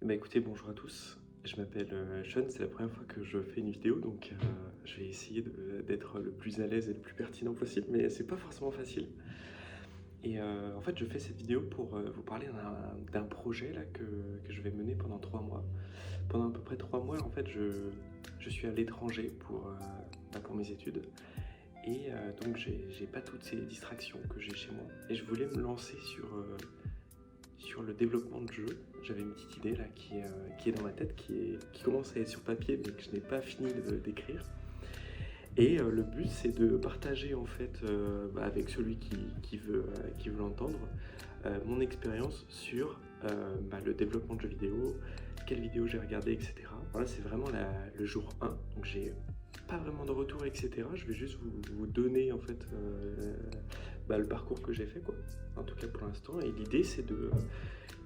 Bah écoutez, bonjour à tous. Je m'appelle Sean, c'est la première fois que je fais une vidéo, donc je vais essayer d'être le plus à l'aise et le plus pertinent possible, mais c'est pas forcément facile. Et en fait, je fais cette vidéo pour vous parler d'un projet là que je vais mener pendant 3 mois. Pendant à peu près 3 mois, en fait, je suis à l'étranger pour mes études. Et donc, j'ai pas toutes ces distractions que j'ai chez moi. Et je voulais me lancer sur le développement de jeux. J'avais une petite idée là qui est dans ma tête, qui commence à être sur papier, mais que je n'ai pas fini d'écrire. Et le but, c'est de partager en fait avec celui qui veut l'entendre, mon expérience sur le développement de jeux vidéo, quelles vidéos j'ai regardées, etc. Voilà, c'est vraiment le jour 1, donc j'ai pas vraiment de retour, etc. Je vais juste vous donner en fait le parcours que j'ai fait, quoi. En tout cas pour l'instant. Et l'idée, c'est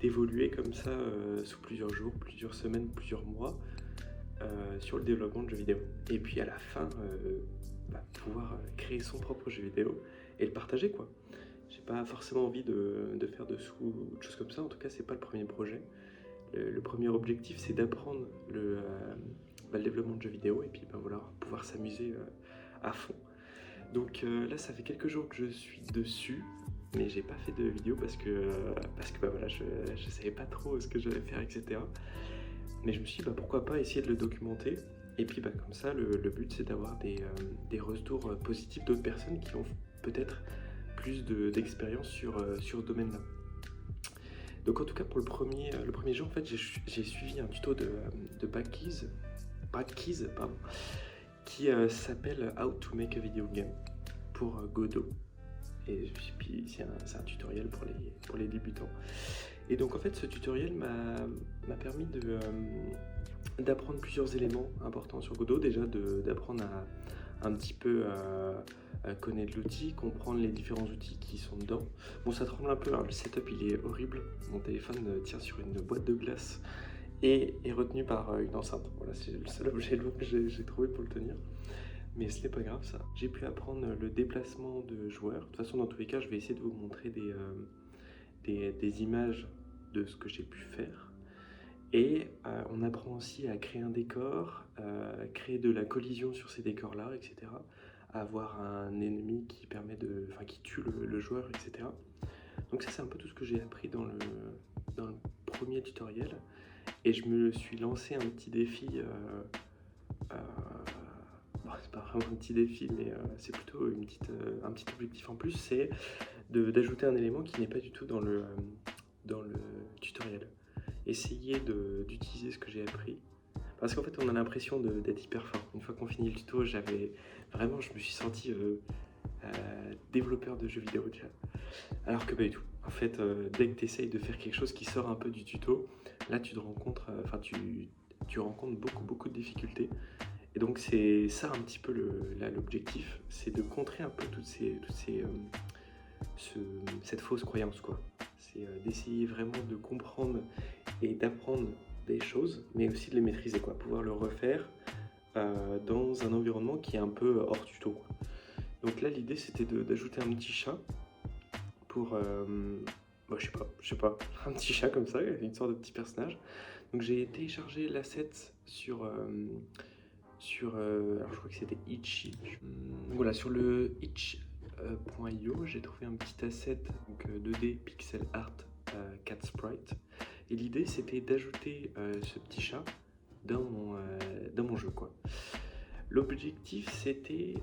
d'évoluer comme ça sous plusieurs jours, plusieurs semaines, plusieurs mois sur le développement de jeux vidéo. Et puis à la fin, pouvoir créer son propre jeu vidéo et le partager, quoi. J'ai pas forcément envie de faire de sous ou de choses comme ça. En tout cas, c'est pas le premier projet. Le premier objectif, c'est d'apprendre le développement de jeux vidéo et puis voilà, pouvoir s'amuser à fond. Donc là, ça fait quelques jours que je suis dessus, mais j'ai pas fait de vidéo parce que voilà, je savais pas trop ce que j'allais faire, etc. Mais je me suis dit, pourquoi pas essayer de le documenter. Et puis comme ça, le but, c'est d'avoir des retours positifs d'autres personnes qui ont peut-être plus d'expérience sur ce domaine-là. Donc en tout cas, pour le premier jour, en fait, j'ai suivi un tuto de Backkeys, pardon, qui s'appelle How to make a video game pour Godot. Et puis c'est un tutoriel pour les débutants. Et donc en fait, ce tutoriel m'a permis d'apprendre plusieurs éléments importants sur Godot. Déjà d'apprendre à un petit peu à connaître l'outil, comprendre les différents outils qui sont dedans. Bon, ça tremble un peu, hein, le setup il est horrible. Mon téléphone tient sur une boîte de glace et est retenu par une enceinte. Voilà, c'est le seul objet lourd que j'ai trouvé pour le tenir. Mais ce n'est pas grave ça. J'ai pu apprendre le déplacement de joueurs. De toute façon, dans tous les cas, je vais essayer de vous montrer des images de ce que j'ai pu faire. Et on apprend aussi à créer un décor, créer de la collision sur ces décors-là, etc. À avoir un ennemi qui tue le joueur, etc. Donc ça, c'est un peu tout ce que j'ai appris dans le premier tutoriel. Et je me suis lancé un petit défi. C'est pas vraiment un petit défi, mais c'est plutôt un petit objectif en plus, c'est d'ajouter un élément qui n'est pas du tout dans le tutoriel. Essayer d'utiliser ce que j'ai appris. Parce qu'en fait, on a l'impression d'être hyper fort. Une fois qu'on finit le tuto, je me suis senti développeur de jeux vidéo déjà. Alors que pas du tout. En fait, dès que tu essayes de faire quelque chose qui sort un peu du tuto, là tu te rencontres, tu rencontres beaucoup de difficultés. Et donc c'est ça un petit peu l'objectif, c'est de contrer un peu cette fausse croyance, quoi. C'est d'essayer vraiment de comprendre et d'apprendre des choses, mais aussi de les maîtriser, quoi. Pouvoir le refaire dans un environnement qui est un peu hors tuto, quoi. Donc là, l'idée, c'était d'ajouter un petit chat pour... je sais pas, un petit chat comme ça, une sorte de petit personnage. Donc j'ai téléchargé l'asset alors je crois que c'était Itchy. Voilà, sur le itch.io, j'ai trouvé un petit asset, donc 2D pixel art cat sprite. Et l'idée, c'était d'ajouter ce petit chat dans mon jeu, quoi. L'objectif, c'était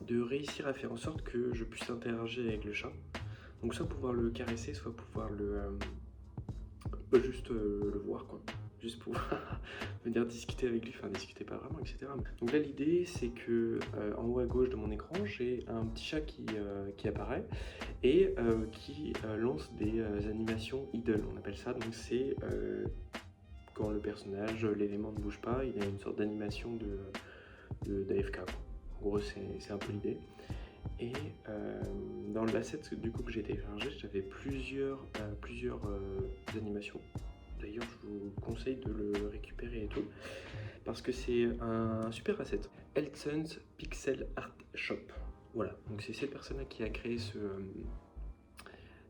de réussir à faire en sorte que je puisse interagir avec le chat. Donc soit pouvoir le caresser, soit pouvoir juste le voir, quoi. Juste pour venir discuter avec lui, enfin discuter pas vraiment, etc. Donc là, l'idée, c'est que en haut à gauche de mon écran, j'ai un petit chat qui apparaît et qui lance des animations idle, on appelle ça. Donc c'est quand le personnage, l'élément ne bouge pas, il a une sorte d'animation d'AFK. En gros, c'est un peu l'idée. Et dans l'asset du coup que j'ai téléchargé, j'avais plusieurs animations. D'ailleurs, je vous conseille de le récupérer et tout, parce que c'est un super asset. Elson's Pixel Art Shop. Voilà, donc c'est cette personne-là qui a créé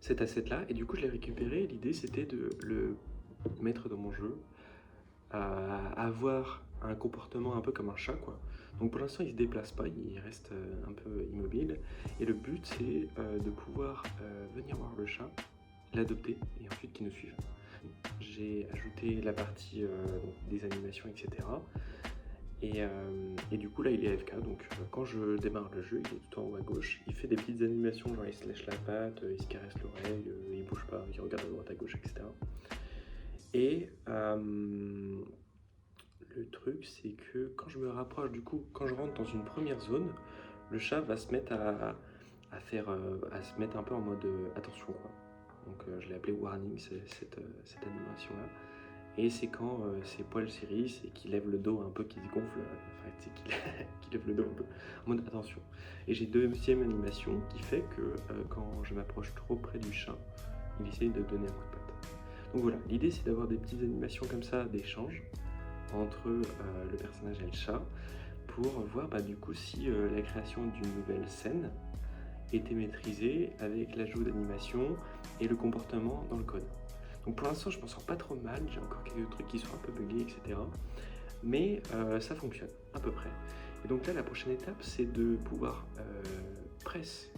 cet asset-là, et du coup je l'ai récupéré. L'idée, c'était de le mettre dans mon jeu, à avoir un comportement un peu comme un chat, quoi. Donc pour l'instant, il se déplace pas, il reste un peu immobile. Et le but, c'est de pouvoir venir voir le chat, l'adopter et ensuite qu'il nous suive. J'ai ajouté la partie des animations, etc. Et du coup là il est AFK, donc quand je démarre le jeu, il est tout en haut à gauche, il fait des petites animations, genre il se lèche la patte, il se caresse l'oreille, il bouge pas, il regarde à droite à gauche, etc. Et le truc c'est que quand je me rapproche, du coup, quand je rentre dans une première zone, le chat va se mettre à se mettre un peu en mode attention, quoi. Donc je l'ai appelé warning, cette animation là. Et c'est quand ses poils s'hérissent et qu'il lève le dos un peu, qui se gonfle, enfin c'est qu'il lève le dos un peu, en mode attention. Et j'ai deuxième animation qui fait que quand je m'approche trop près du chat, il essaye de donner un coup de patte. Donc voilà, l'idée c'est d'avoir des petites animations comme ça d'échange entre le personnage et le chat pour voir du coup si la création d'une nouvelle scène était maîtrisée avec l'ajout d'animation et le comportement dans le code. Donc pour l'instant je m'en sors pas trop mal, j'ai encore quelques trucs qui sont un peu buggés, etc. Mais ça fonctionne à peu près. Et donc là la prochaine étape c'est de pouvoir press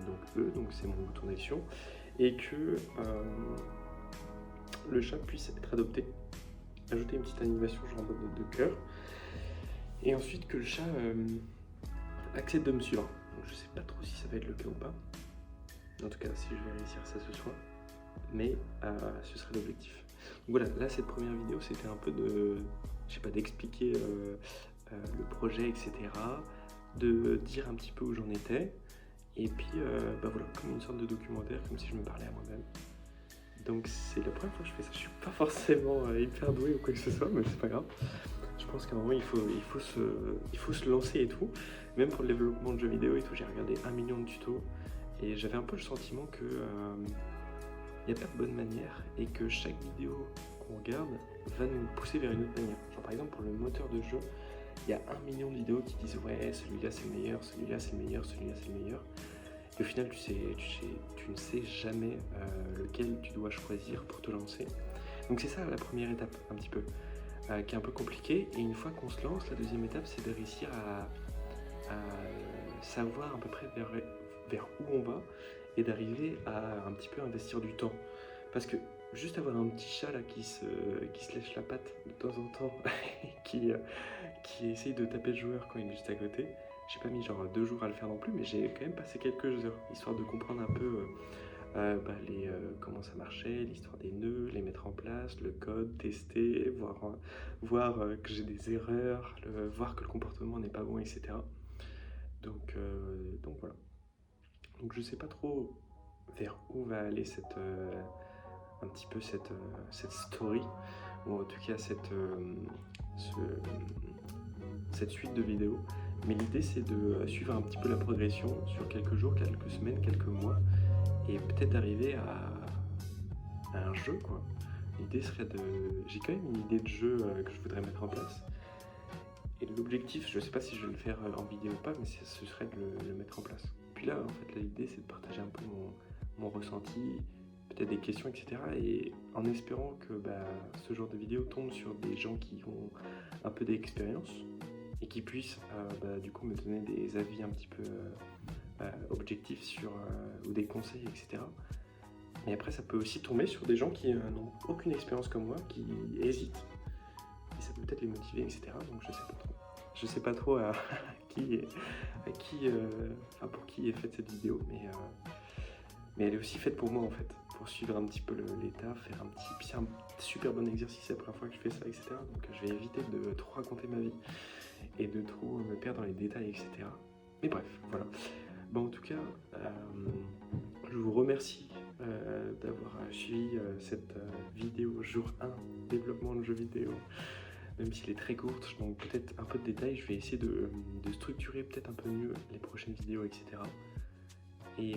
donc E, donc c'est mon bouton d'action, et que le chat puisse être adopté. Ajouter une petite animation genre en mode de cœur. Et ensuite que le chat accepte de me suivre. Donc je sais pas trop si ça va être le cas ou pas. En tout cas si je vais réussir ça ce soir. Mais ce serait l'objectif. Donc voilà, là cette première vidéo c'était un peu de, je sais pas, d'expliquer le projet, etc. De dire un petit peu où j'en étais. Et puis voilà, comme une sorte de documentaire, comme si je me parlais à moi-même. Donc c'est la première fois que je fais ça, je suis pas forcément hyper doué ou quoi que ce soit, mais c'est pas grave. Je pense qu'à un moment il faut se lancer et tout. Même pour le développement de jeux vidéo et tout, j'ai regardé 1 million de tutos. Et j'avais un peu le sentiment que il n'y a pas de bonne manière et que chaque vidéo qu'on regarde va nous pousser vers une autre manière. Genre par exemple pour le moteur de jeu, il y a 1 million de vidéos qui disent ouais celui-là c'est le meilleur, celui-là c'est le meilleur, celui-là c'est le meilleur. Et au final tu ne sais jamais lequel tu dois choisir pour te lancer. Donc c'est ça la première étape un petit peu, qui est un peu compliquée. Et une fois qu'on se lance, la deuxième étape c'est de réussir à savoir à peu près vers où on va et d'arriver à un petit peu investir du temps. Parce que juste avoir un petit chat là qui se lèche la patte de temps en temps, qui essaye de taper le joueur quand il est juste à côté, j'ai pas mis genre 2 jours à le faire non plus, mais j'ai quand même passé quelques heures, histoire de comprendre un peu comment ça marchait, l'histoire des nœuds, les mettre en place, le code, tester, voir que j'ai des erreurs, voir que le comportement n'est pas bon, etc. Donc voilà. Donc je sais pas trop vers où va aller un petit peu cette story, ou en tout cas cette suite de vidéos. Mais l'idée c'est de suivre un petit peu la progression sur quelques jours, quelques semaines, quelques mois, et peut-être d'arriver à un jeu, quoi. L'idée serait de... J'ai quand même une idée de jeu que je voudrais mettre en place. Et l'objectif, je sais pas si je vais le faire en vidéo ou pas, mais ce serait de le mettre en place. Puis là, en fait, l'idée c'est de partager un peu mon ressenti, peut-être des questions, etc. Et en espérant que ce genre de vidéo tombe sur des gens qui ont un peu d'expérience et qui puissent du coup me donner des avis un petit peu objectifs sur, ou des conseils, etc. Mais après, ça peut aussi tomber sur des gens qui n'ont aucune expérience comme moi, qui hésitent. Et ça peut peut-être les motiver, etc. Donc je sais pas trop. Je sais pas trop pour qui est faite cette vidéo, mais elle est aussi faite pour moi en fait, pour suivre un petit peu l'état, faire un super bon exercice, c'est la première fois que je fais ça, etc. Donc je vais éviter de trop raconter ma vie et de trop me perdre dans les détails, etc. Mais bref, voilà. Bon, en tout cas, je vous remercie d'avoir suivi cette vidéo jour 1, développement de jeux vidéo. Même s'il est très courte, donc peut-être un peu de détails, je vais essayer de structurer peut-être un peu mieux les prochaines vidéos, etc. Et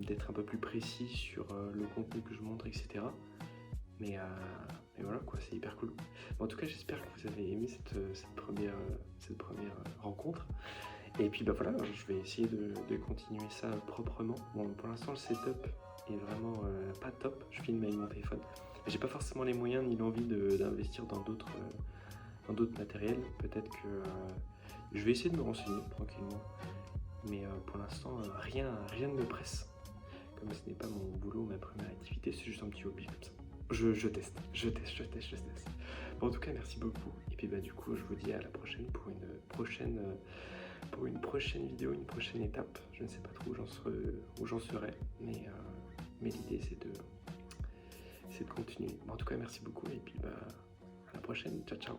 d'être un peu plus précis sur le contenu que je montre, etc. Mais voilà quoi, c'est hyper cool. Bon, en tout cas, j'espère que vous avez aimé cette première rencontre. Et puis voilà, je vais essayer de continuer ça proprement. Bon, pour l'instant, le setup est vraiment pas top. Je filme avec mon téléphone. J'ai pas forcément les moyens ni l'envie d'investir dans d'autres matériels. Peut-être que je vais essayer de me renseigner tranquillement. Mais pour l'instant, rien ne me presse. Comme ce n'est pas mon boulot, ma première activité, c'est juste un petit hobby comme ça. Je teste. Bon, en tout cas, merci beaucoup. Et puis du coup, je vous dis à la prochaine pour une prochaine vidéo, une prochaine étape. Je ne sais pas trop où j'en serai, mais l'idée c'est de continuer. Bon, en tout cas, merci beaucoup et puis à la prochaine. Ciao, ciao.